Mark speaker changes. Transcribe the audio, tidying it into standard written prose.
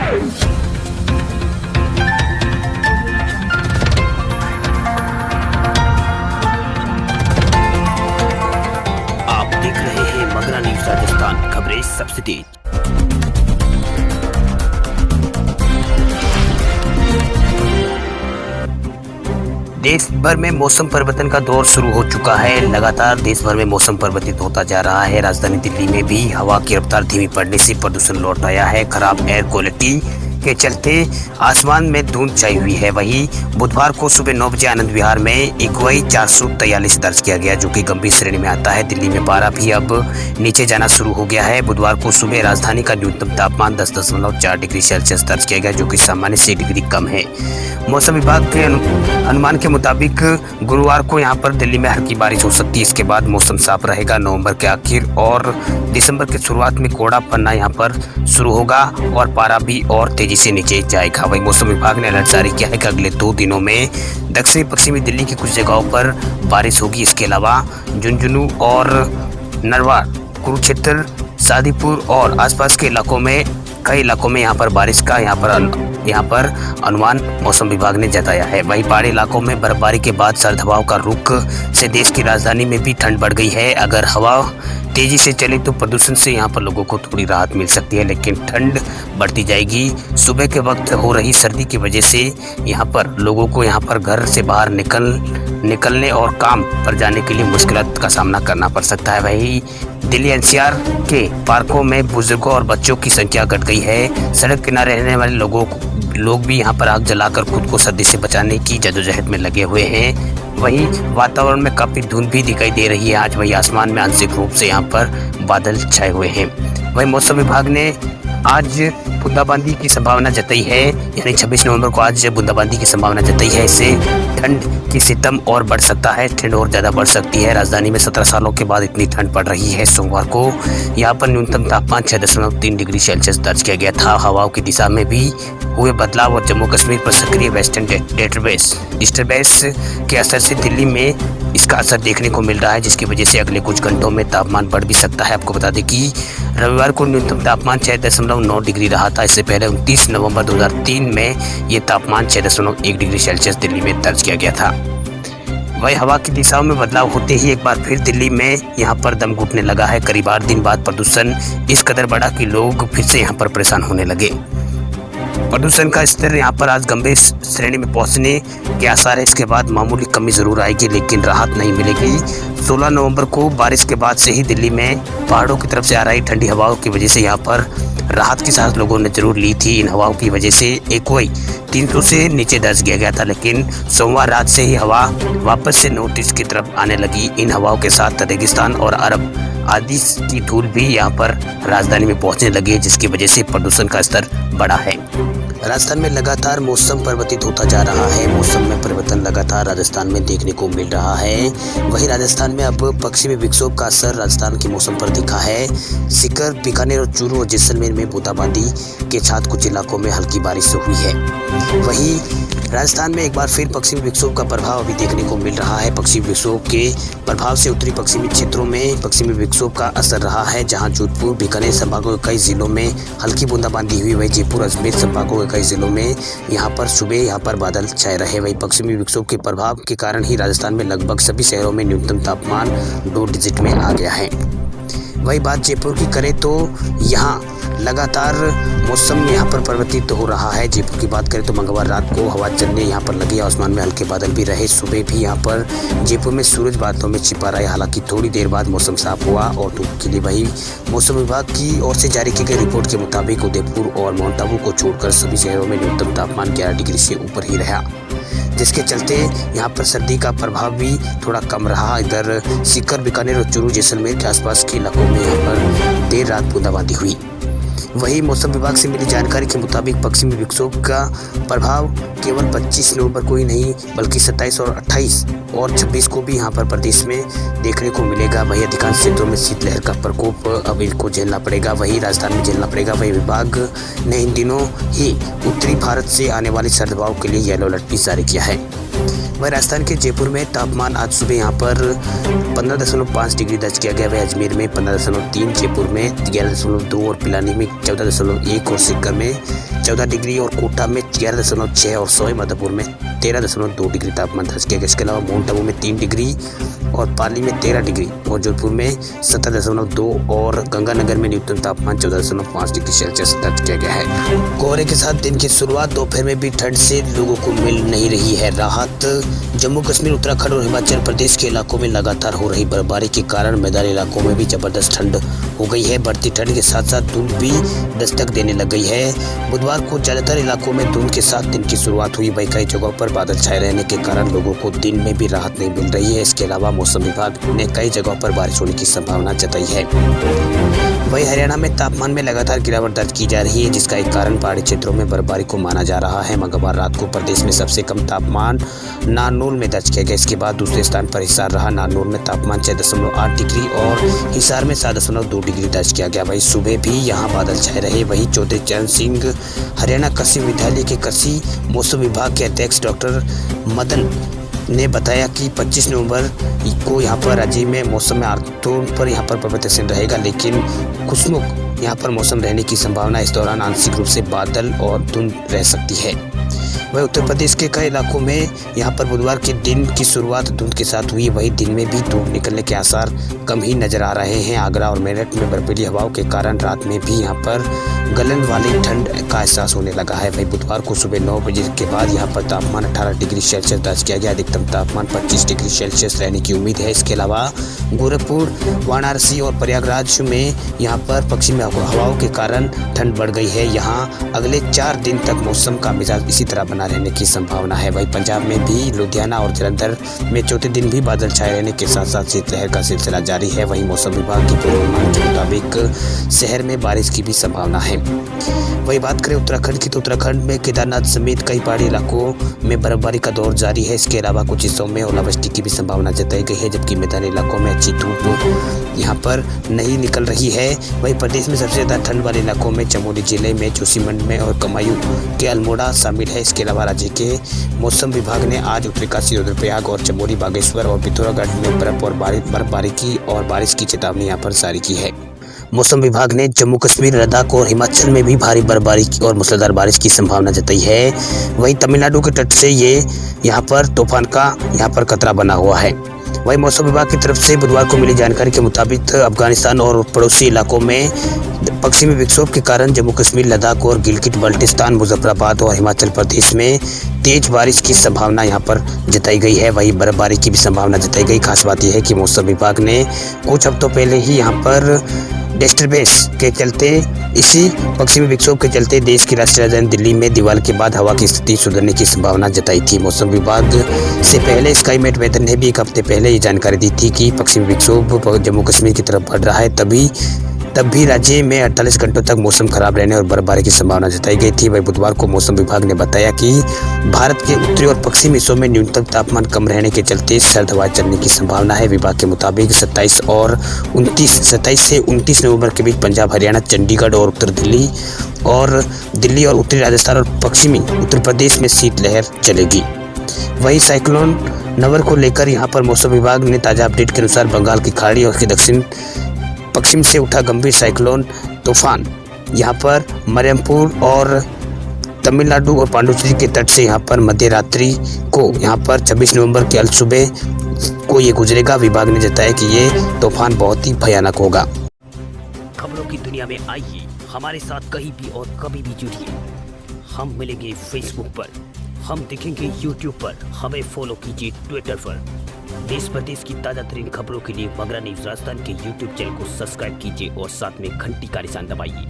Speaker 1: आप देख रहे हैं मगरा न्यूज राजस्थान, खबरें सबसे तेज। देश भर में मौसम परिवर्तन का दौर शुरू हो चुका है। लगातार देश भर में मौसम परिवर्तित होता जा रहा है। राजधानी दिल्ली में भी हवा की रफ्तार धीमी पड़ने से प्रदूषण लौट आया है। खराब एयर क्वालिटी के चलते आसमान में धुंध छाई हुई है। वहीं बुधवार को सुबह 9 बजे आनंद विहार में एक्यूआई 443 दर्ज किया गया, जो कि गंभीर श्रेणी में आता है। दिल्ली में पारा भी अब नीचे जाना शुरू हो गया है। बुधवार को सुबह राजधानी का न्यूनतम तापमान 10.4 डिग्री सेल्सियस दर्ज किया गया, जो कि सामान्य से डिग्री कम है। मौसम विभाग के अनुमान के मुताबिक गुरुवार को यहाँ पर दिल्ली में हल्की बारिश हो सकती है। इसके बाद मौसम साफ रहेगा। नवंबर के आखिर और दिसंबर के शुरुआत में कोहरा पड़ना यहाँ पर शुरू होगा और पारा भी और तेजी से नीचे जाएगा। वही मौसम विभाग ने अलर्ट जारी किया है कि अगले 2 दिनों में दक्षिणी पश्चिमी दिल्ली की कुछ जगहों पर बारिश होगी। इसके अलावा झुंझुनू और नरवार, कुरुक्षेत्र, शादीपुर और आसपास के इलाकों में कई इलाकों में यहाँ पर बारिश का यहाँ पर अनुमान मौसम विभाग ने जताया है। वहीं पहाड़ी इलाकों में बर्फबारी के बाद सर्द हवाओं का रुख से देश की राजधानी में भी ठंड बढ़ गई है। अगर हवा तेजी से चले तो प्रदूषण से यहाँ पर लोगों को थोड़ी राहत मिल सकती है, लेकिन ठंड बढ़ती जाएगी। सुबह के वक्त हो रही सर्दी की वजह से यहाँ पर लोगों को यहाँ पर घर से बाहर निकलने और काम पर जाने के लिए मुश्किलात का सामना करना पड़ सकता है। वहीं दिल्ली एनसीआर के पार्कों में बुजुर्गों और बच्चों की संख्या घट गई है। सड़क किनारे रहने वाले लोग भी यहाँ पर आग जलाकर खुद को सर्दी से बचाने की जद्दोजहद में लगे हुए हैं। वहीं वातावरण में काफी धुंध भी दिखाई दे रही है आज। वही आसमान में आंशिक रूप से यहाँ पर बादल छाए हुए हैं। वही मौसम विभाग ने आज बूंदाबांदी की संभावना जताई है, यानी 26 नवंबर को आज बूंदाबांदी की संभावना जताई है। इससे ठंड की सितम और बढ़ सकता है, ठंड और ज़्यादा बढ़ सकती है। राजधानी में 17 सालों के बाद इतनी ठंड पड़ रही है। सोमवार को यहाँ पर न्यूनतम तापमान 6.3 डिग्री सेल्सियस दर्ज किया गया था। हवाओं की दिशा में भी हुए बदलाव और जम्मू कश्मीर पर सक्रिय वेस्टर्न डिस्टर्बेंस के असर से दिल्ली में इसका असर देखने को मिल रहा है, जिसकी वजह से अगले कुछ घंटों में तापमान बढ़ भी सकता है। आपको बता दें कि रविवार को न्यूनतम तापमान 6.9 डिग्री रहा था। इससे पहले 29 नवंबर 2003 में ये तापमान 6.1 डिग्री सेल्सियस दिल्ली में दर्ज किया गया था। वही हवा की दिशाओं में बदलाव होते ही एक बार फिर दिल्ली में यहाँ पर दम घुटने लगा है। करीब 8 दिन बाद प्रदूषण इस कदर बढ़ा कि लोग फिर से यहाँ पर परेशान होने लगे। प्रदूषण का स्तर यहाँ पर आज गंभीर श्रेणी में पहुंचने के आसार है। इसके बाद मामूली कमी जरूर आएगी, लेकिन राहत नहीं मिलेगी। 16 नवंबर को बारिश के बाद से ही दिल्ली में पहाड़ों की तरफ से आ रही ठंडी हवाओं की वजह से यहाँ पर राहत की सांस लोगों ने जरूर ली थी। इन हवाओं की वजह से एक्यूआई 300 से नीचे दर्ज किया गया था, लेकिन सोमवार रात से ही हवा वापस से नॉर्थ ईस्ट की तरफ आने लगी। इन हवाओं के साथ रेगिस्तान और अरब आदि की धूल भी यहाँ पर राजधानी में पहुंचने लगी है, जिसकी वजह से प्रदूषण का स्तर बढ़ा है। राजस्थान में लगातार मौसम परिवर्तित होता जा रहा है। मौसम में परिवर्तन लगातार राजस्थान में देखने को मिल रहा है। वहीं राजस्थान में अब पश्चिमी विक्षोभ का असर राजस्थान के मौसम पर दिखा है। सीकर, बीकानेर और चूरू और जैसलमेर में बूंदाबांदी के साथ कुछ इलाकों में हल्की बारिश हुई है। वहीं राजस्थान में एक बार फिर पश्चिमी विक्षोभ का प्रभाव अभी देखने को मिल रहा है। पश्चिमी विक्षोभ के प्रभाव से उत्तरी पश्चिमी क्षेत्रों में पश्चिमी विक्षोभ का असर रहा है, जहां जोधपुर, बीकानेर संभागों के कई जिलों में हल्की बूंदाबांदी हुई। वहीं जयपुर, अजमेर संभागों के कई जिलों में यहाँ पर सुबह यहाँ पर बादल छाए रहे। वहीं पश्चिमी विक्षोभ के प्रभाव के कारण ही राजस्थान में लगभग सभी शहरों में न्यूनतम तापमान 2 डिजिट में आ गया है। वही बात जयपुर की करें तो यहाँ लगातार मौसम यहाँ पर परिवर्तित हो रहा है। जयपुर की बात करें तो मंगलवार रात को हवा चलने यहाँ पर लगी। आसमान में हल्के बादल भी रहे। सुबह भी यहाँ पर जयपुर में सूरज बादलों में छिपा रहा। हालांकि थोड़ी देर बाद मौसम साफ हुआ और धूप खिली। वही मौसम विभाग की ओर से जारी की गई रिपोर्ट के मुताबिक उदयपुर और माउंट आबू को छोड़कर सभी शहरों में न्यूनतम तापमान 11 डिग्री से ऊपर ही रहा, जिसके चलते यहाँ पर सर्दी का प्रभाव भी थोड़ा कम रहा। इधर सीकर, बीकानेर और चूरू, जैसलमेर के आसपास के इलाकों में यहाँ पर देर रात बूंदाबांदी हुई। वहीं मौसम विभाग से मिली जानकारी के मुताबिक पश्चिमी विक्षोभ का प्रभाव केवल 25 नवंबर को ही नहीं बल्कि 27 और 28 और 26 को भी यहाँ पर प्रदेश में देखने को मिलेगा। वहीं अधिकांश क्षेत्रों में शीतलहर का प्रकोप अब इनको झेलना पड़ेगा। वहीं राजस्थान में झेलना पड़ेगा। वहीं विभाग ने इन दिनों ही उत्तरी भारत से आने वाली सर्द हवाओं के लिए येलो अलर्ट भी जारी किया है। वहीं राजस्थान के जयपुर में तापमान आज सुबह यहाँ पर 15.5 डिग्री दर्ज किया गया। वहीं अजमेर में 15.3, जयपुर में 11.2 और पिलानी में 14.1 और सीकर में 14 डिग्री और कोटा में 11.6 और सवाई माधोपुर में 13.2 डिग्री तापमान दर्ज किया गया। इसके अलावा माउंट आबू में 3 डिग्री और पाली में 13 डिग्री और जोधपुर में 17.2 और गंगानगर में न्यूनतम तापमान 14.5 डिग्री सेल्सियस दर्ज किया गया है। कोहरे के साथ दिन की शुरुआत, दोपहर में भी ठंड से लोगों को मिल नहीं रही है राहत। जम्मू कश्मीर, उत्तराखंड और हिमाचल प्रदेश के इलाकों में लगातार हो रही बर्फबारी के कारण मैदानी इलाकों में भी जबरदस्त ठंड हो गई है। बढ़ती ठंड के साथ साथ धुंध भी दस्तक देने लग गई है। बुधवार को ज्यादातर इलाकों में धुंध के साथ दिन की शुरुआत हुई। वहीं कई जगहों पर बादल छाए रहने के कारण लोगों को दिन में भी राहत नहीं मिल रही है। इसके अलावा मौसम विभाग ने कई जगहों पर बारिश होने की संभावना जताई है। वहीं हरियाणा में तापमान में लगातार गिरावट दर्ज की जा रही है, जिसका एक कारण पहाड़ी क्षेत्रों में बर्फबारी को माना जा रहा है। मंगलवार रात को प्रदेश में सबसे कम तापमान नारनौल में दर्ज किया गया। इसके बाद दूसरे स्थान पर हिसार रहा। नारनौल में तापमान 6.8 डिग्री और हिसार में 7.2 डिग्री दर्ज किया गया। वहीं सुबह भी यहाँ बादल छाए रहे। वहीं चौधरी चरण सिंह हरियाणा कृषि विद्यालय के कृषि मौसम विभाग के अध्यक्ष डॉक्टर मदन ने बताया कि 25 नवंबर को यहाँ पर राज्य में मौसम में आमतौर पर यहाँ पर परिवर्तन रहेगा, लेकिन खुशनुमा यहाँ पर मौसम रहने की संभावना। इस दौरान आंशिक रूप से बादल और धुंध रह सकती है। वहीं उत्तर प्रदेश के कई इलाकों में यहाँ पर बुधवार के दिन की शुरुआत धुंध के साथ हुई। वहीं दिन में भी धूप निकलने के आसार कम ही नजर आ रहे हैं। आगरा और मेरठ में बर्फीली हवाओं के कारण रात में भी यहाँ पर गलन वाली ठंड का एहसास होने लगा है। वहीं बुधवार को सुबह 9 बजे के बाद यहाँ पर तापमान 18 डिग्री सेल्सियस दर्ज किया गया। अधिकतम तापमान 25 डिग्री सेल्सियस रहने की उम्मीद है। इसके अलावा गोरखपुर, वाराणसी और प्रयागराज में यहाँ पर पश्चिमी हवाओं के कारण ठंड बढ़ गई है। यहाँ अगले 4 दिन तक मौसम का मिजाज इसी तरह बना रहने की संभावना है। वहीं पंजाब में भी लुधियाना और जलंधर में चौथे दिन भी बादल छाए रहने के साथ साथ शीतलहर का सिलसिला जारी है। वहीं मौसम विभाग की पूर्वानुमान के मुताबिक शहर में बारिश की भी संभावना है। वही बात करें उत्तराखंड की, तो उत्तराखंड में केदारनाथ समेत कई पहाड़ी इलाकों में बर्फबारी का दौर जारी है। इसके अलावा कुछ हिस्सों में ओलावृष्टि की भी संभावना जताई गई है, जबकि मैदानी इलाकों में अच्छी धूप यहाँ पर नहीं निकल रही है। वहीं प्रदेश में सबसे ज्यादा ठंड वाले इलाकों में चमोली जिले में, जोशीमठ में और कमायू के अल्मोड़ा शामिल है। इसके अलावा राज्य के मौसम विभाग ने आज उत्तरकाशी, रुद्रप्रयाग और चमोली, बागेश्वर और पिथौरागढ़ में बर्फबारी की और बारिश की चेतावनी यहाँ पर जारी की है। मौसम विभाग ने जम्मू कश्मीर, लद्दाख और हिमाचल में भी भारी बर्फबारी और मूसलाधार बारिश की संभावना जताई है। वहीं तमिलनाडु के तट से यहाँ पर तूफान का यहाँ पर खतरा बना हुआ है। वहीं मौसम विभाग की तरफ से बुधवार को मिली जानकारी के मुताबिक अफगानिस्तान और पड़ोसी इलाकों में पश्चिमी विक्षोभ के कारण जम्मू कश्मीर, लद्दाख और गिलगित बाल्टिस्तान, मुजफ्फराबाद और हिमाचल प्रदेश में तेज बारिश की संभावना यहाँ पर जताई गई है। वहीं बर्फबारी की भी संभावना जताई गई। खास बात यह है कि मौसम विभाग ने कुछ हफ्तों पहले ही यहाँ पर डिस्टर्बेंस के चलते, इसी पश्चिमी विक्षोभ के चलते देश की राष्ट्रीय राजधानी दिल्ली में दिवाली के बाद हवा की स्थिति सुधरने की संभावना जताई थी। मौसम विभाग से पहले स्काईमेट वेदर ने भी एक हफ्ते पहले ये जानकारी दी थी कि पश्चिमी विक्षोभ जम्मू कश्मीर की तरफ बढ़ रहा है। तब भी राज्य में 48 घंटों तक मौसम खराब रहने और बर्फबारी की संभावना जताई गई थी। वहीं बुधवार को मौसम विभाग ने बताया कि भारत के उत्तरी और पश्चिमी हिस्सों में न्यूनतम तापमान कम रहने के चलते सर्द हवाएं चलने की संभावना है। विभाग के मुताबिक 27 से 29 नवंबर के बीच पंजाब, हरियाणा, चंडीगढ़ और दिल्ली और उत्तरी राजस्थान और पश्चिमी उत्तर प्रदेश में शीतलहर चलेगी। वहीं साइक्लोन नवर को लेकर यहाँ पर मौसम विभाग ने ताज़ा अपडेट के अनुसार बंगाल की खाड़ी और उसके पश्चिम से उठा गंभीर साइक्लोन तूफान यहाँ पर मरियमपुर और तमिलनाडु और पांडुचेरी के तट से यहाँ पर मध्य रात्रि को यहाँ पर 26 नवंबर के अल सुबह को ये गुजरेगा। विभाग ने जताया कि ये तूफान बहुत ही भयानक होगा।
Speaker 2: खबरों की दुनिया में आइए हमारे साथ कहीं भी और कभी भी जुड़िए। हम मिलेंगे फेसबुक पर, हम दिखेंगे यूट्यूब पर, हमें फॉलो कीजिए ट्विटर पर। देश प्रदेश की ताज़ा तरीन खबरों के लिए मगरा न्यूज़ राजस्थान के यूट्यूब चैनल को सब्सक्राइब कीजिए और साथ में घंटी का निशान दबाइए।